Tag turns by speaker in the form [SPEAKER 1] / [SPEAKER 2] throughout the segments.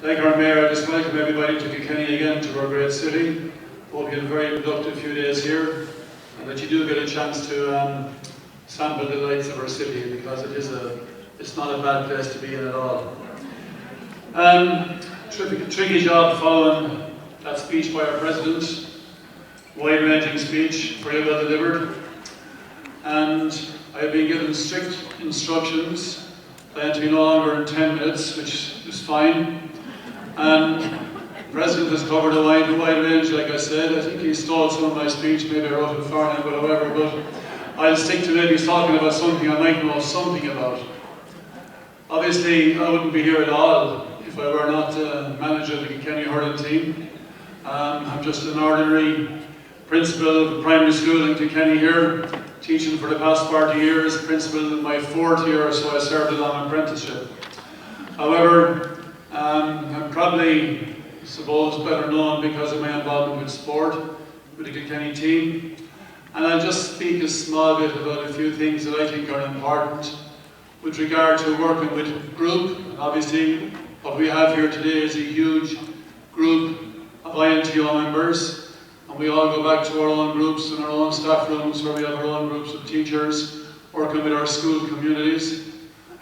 [SPEAKER 1] Like our Mayor, I just welcome everybody to Kilkenny again, to our great city. Hope you had a very productive few days here, and that you do get a chance to sample the lights of our city, because it's not a bad place to be in at all. Tricky job following that speech by our President, wide-ranging speech, very well delivered, and I've been given strict instructions that I had to be no longer than 10 minutes, which is fine. And the President has covered a wide range, like I said. I think he stole some of my speech, maybe I wrote it for him, but however, but I'll stick to maybe talking about something I might know something about. Obviously, I wouldn't be here at all if I were not manager of the Kilkenny hurling team. I'm just an ordinary principal of a primary school in Kilkenny here, teaching for the past 40 years, principal in my 4th year, so I served a long apprenticeship. However, I'm probably, I suppose, better known because of my involvement with sport, with the Kilkenny team. And I'll just speak a small bit about a few things that I think are important with regard to working with group. And obviously, what we have here today is a huge group of INTO members, and we all go back to our own groups and our own staff rooms where we have our own groups of teachers working with our school communities.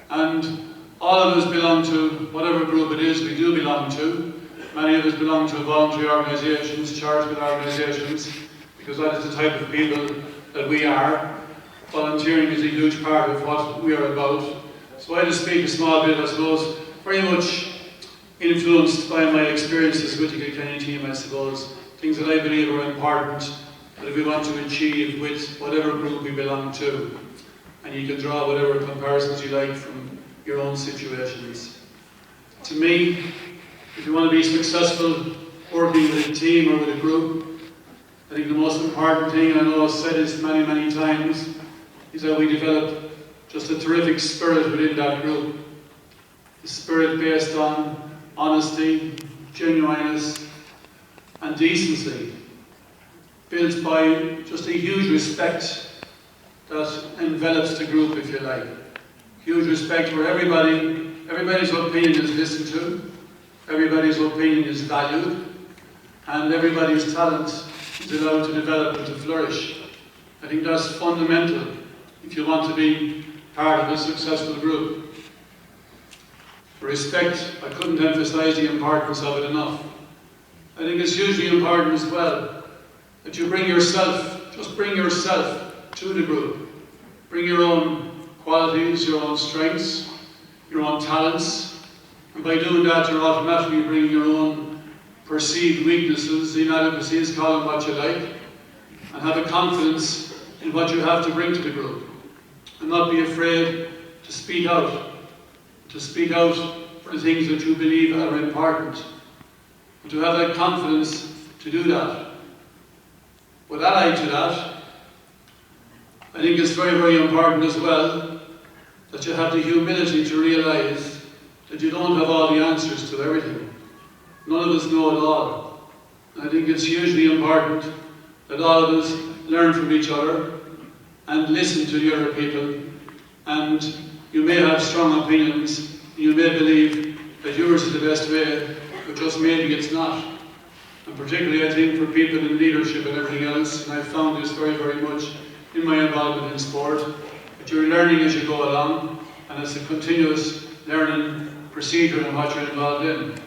[SPEAKER 1] And all of us belong to whatever group it is we do belong to. Many of us belong to voluntary organisations, charitable organisations, because that is the type of people that we are. Volunteering is a huge part of what we are about. So I just speak a small bit, I suppose, very much influenced by my experiences with the Kilkenny team, I suppose. Things that I believe are important that we want to achieve with whatever group we belong to. And you can draw whatever comparisons you like from your own situations. To me, if you want to be successful working with a team or with a group, I think the most important thing, and I know I've said this many, many times, is that we develop just a terrific spirit within that group. A spirit based on honesty, genuineness, and decency, built by just a huge respect that envelops the group, if you like. Huge respect where everybody's opinion is listened to, everybody's opinion is valued, and everybody's talent is allowed to develop and to flourish. I think that's fundamental if you want to be part of a successful group. Respect, I couldn't emphasize the importance of it enough. I think it's hugely important as well that you bring yourself to the group. Bring your own qualities, your own strengths, your own talents, and by doing that you're automatically bringing your own perceived weaknesses, inadequacies, call them what you like, and have a confidence in what you have to bring to the group, and not be afraid to speak out for the things that you believe are important, and to have that confidence to do that. But allied to that, I think it's very, very important as well that you have the humility to realise that you don't have all the answers to everything. None of us know it all. And I think it's hugely important that all of us learn from each other and listen to the other people. And you may have strong opinions, you may believe that yours is the best way, but just maybe it's not. And particularly I think for people in leadership and everything else, and I've found this very, very much in my involvement in sport, that you're learning as you go along, and it's a continuous learning procedure in what you're involved in.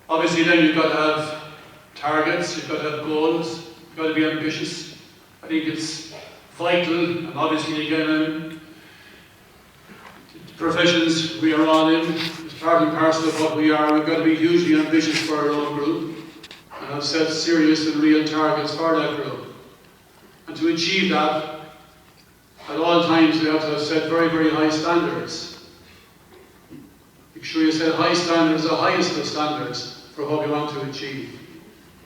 [SPEAKER 1] Obviously then you've got to have targets, you've got to have goals, you've got to be ambitious. I think it's vital, and obviously again, the professions we are all in, it's part and parcel of what we are. We've got to be hugely ambitious for our own group, and have set serious and real targets for that group. And to achieve that, at all times we have to have set very, very high standards. Make sure you set high standards, the highest of standards, for what we want to achieve.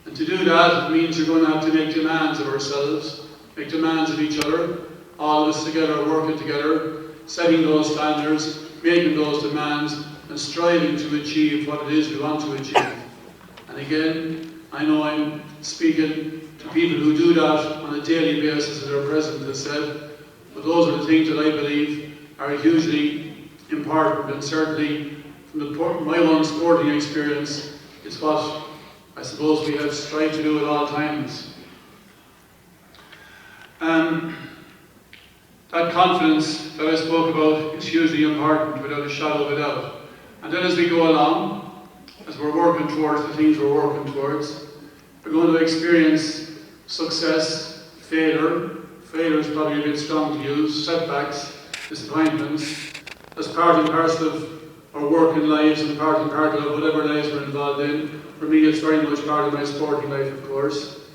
[SPEAKER 1] And to do that, it means you're going to have to make demands of ourselves, make demands of each other, all of us together, working together, setting those standards, making those demands, and striving to achieve what it is we want to achieve. And again, I know I'm speaking to people who do that on a daily basis, as our President has said, but those are the things that I believe are hugely important and certainly my own sporting experience, it's what I suppose we have strived to do at all times. That confidence that I spoke about is hugely important, without a shadow of a doubt. And then as we go along, as we're working towards the things we're working towards, we're going to experience success, failure is probably a bit strong to use, setbacks, disappointments, as part and parcel of our working lives and part and parcel of whatever lives we're involved in. For me, it's very much part of my sporting life, of course.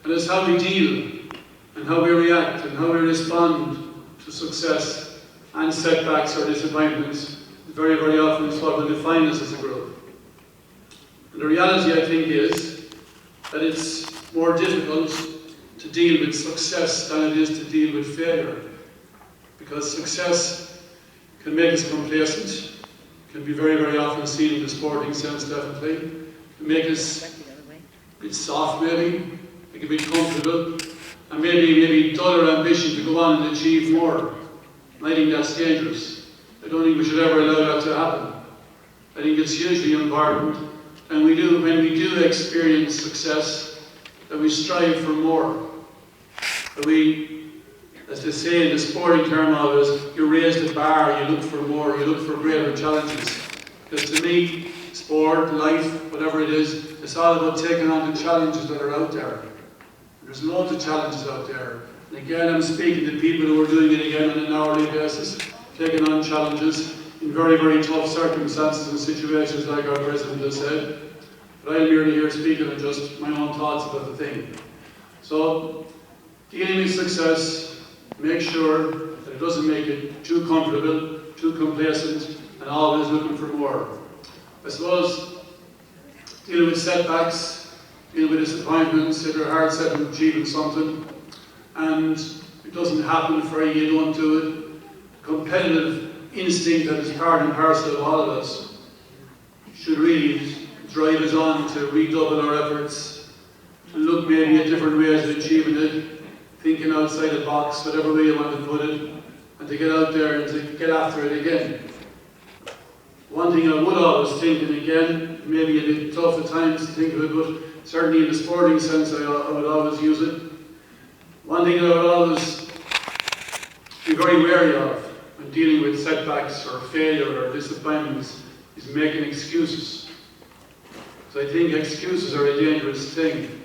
[SPEAKER 1] And it's how we deal and how we react and how we respond to success and setbacks or disappointments. Very, very often it's what will define us as a group. And the reality, I think, is that it's more difficult to deal with success than it is to deal with failure. Because success can make us complacent, can be very, very often seen in the sporting sense, definitely. Can make us a bit soft, maybe, make a bit comfortable, and maybe dull our ambition to go on and achieve more. And I think that's dangerous. I don't think we should ever allow that to happen. I think it's hugely important, and when we do experience success, that we strive for more. That we, as they say in the sporting term always, you raise the bar, you look for more, you look for greater challenges. Because to me, sport, life, whatever it is, it's all about taking on the challenges that are out there. There's loads of challenges out there. And again, I'm speaking to people who are doing it again on an hourly basis, taking on challenges in very, very tough circumstances and situations, like our President has said. But I'm merely here speaking on just my own thoughts about the thing. So, dealing with success, make sure that it doesn't make it too comfortable, too complacent, and always looking for more. I suppose dealing with setbacks, dealing with disappointments, if you're hard set on achieving something, and it doesn't happen for you, you don't do it. Competitive instinct that is part and parcel of all of us should really drive us on to redouble our efforts, to look maybe at different ways of achieving it, thinking outside the box, whatever way you want to put it, and to get out there and to get after it again. One thing I would always think, and again, maybe a bit tough at times to think of it, but certainly in the sporting sense I would always use it. One thing I would always be very wary of when dealing with setbacks or failure or disappointments is making excuses. So I think excuses are a dangerous thing.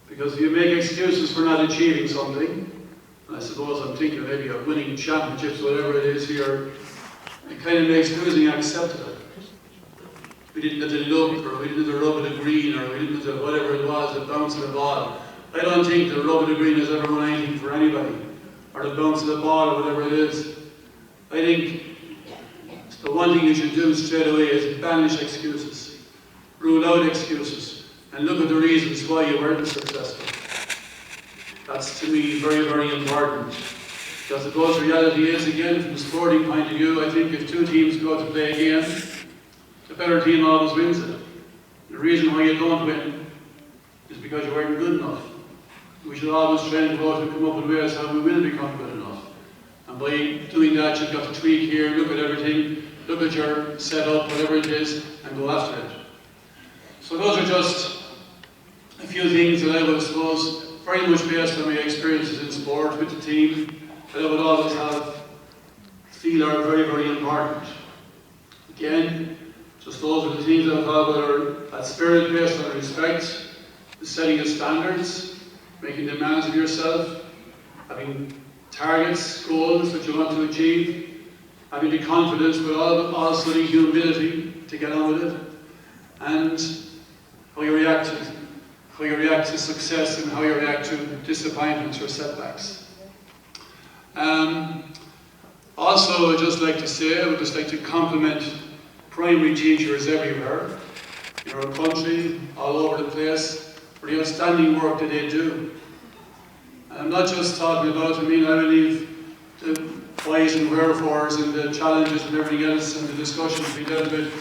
[SPEAKER 1] Because if you make excuses for not achieving something, and I suppose I'm thinking maybe of winning championships, whatever it is here, it kind of makes losing acceptable. We didn't have the look, or we didn't have the rub of the green, or we didn't have whatever it was, the bounce of the ball. I don't think the rub of the green has ever won anything for anybody, or the bounce of the ball, or whatever it is. I think the one thing you should do straight away is banish excuses, rule out excuses, and look at the reasons why you weren't successful. That's to me very, very important. Because I suppose the reality is, again, from the sporting point of view, I think if two teams go to play a game, the better team always wins it. The reason why you don't win is because you weren't good enough. We should always try and go out and come up with ways how we will become good enough. And by doing that, you've got to tweak here, look at everything, look at your setup, whatever it is, and go after it. So those are just a few things that I would suppose, very much based on my experiences in sport with the team, that I would always feel are very, very important. Again, just those are the things that I thought are that spirit based on respect, the setting of standards, making demands of yourself, having targets, goals that you want to achieve, having the confidence but also the humility to get on with it, and how you react to success and how you react to disappointments or setbacks. Also, I'd just like to say, I would just like to compliment primary teachers everywhere, in our country, all over the place, for the outstanding work that they do. And I'm not just talking about, I believe the whys and wherefores and the challenges and everything else and the discussions we dealt with,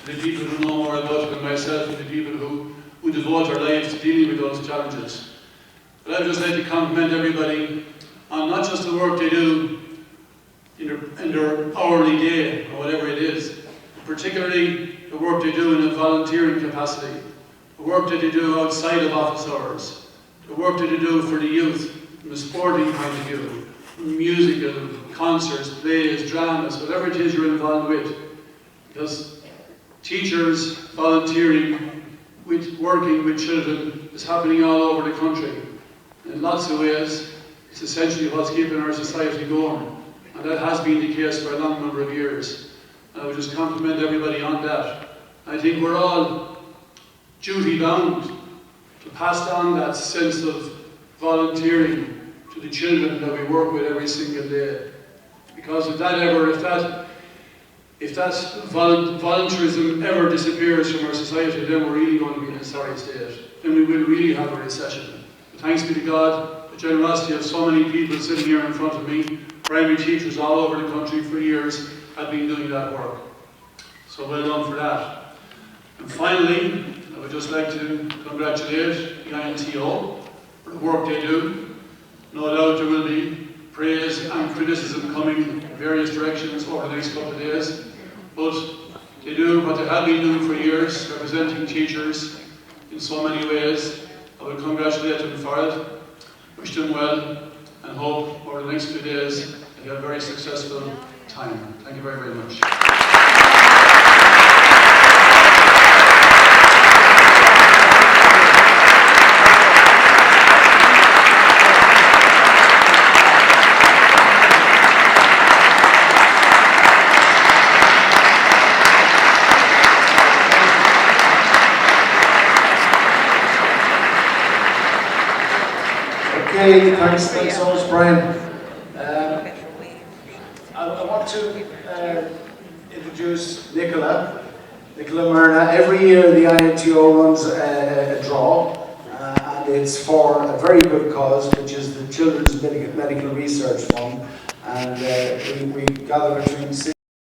[SPEAKER 1] to the people who know more about it than myself and the people who devote their lives to dealing with those challenges. But I'd just like to compliment everybody on not just the work they do in their hourly day, or whatever it is, particularly the work they do in a volunteering capacity, the work that they do outside of office hours, the work that they do for the youth from a sporting point of view, from musical, concerts, plays, dramas, whatever it is you're involved with. Because teachers volunteering with working with children is happening all over the country. In lots of ways, it's essentially what's keeping our society going. And that has been the case for a long number of years. And I would just compliment everybody on that. I think we're all duty bound to pass on that sense of volunteering to the children that we work with every single day. Because if that volunteerism ever disappears from our society, then we're really going to be in a sorry state. Then we will really have a recession. But thanks be to God, the generosity of so many people sitting here in front of me, primary teachers all over the country for years, have been doing that work. So well done for that. And finally, I would just like to congratulate the INTO for the work they do. No doubt there will be praise and criticism coming in various directions over the next couple of days, but they do what they have been doing for years, representing teachers in so many ways. I would congratulate them for it, wish them well, and hope over the next few days they have a very successful time. Thank you very, very much.
[SPEAKER 2] Okay, thanks so much, Brian. I want to introduce Nicola Myrna. Every year the INTO runs a draw, and it's for a very good cause, which is the Children's Medical Research Fund, and we gather between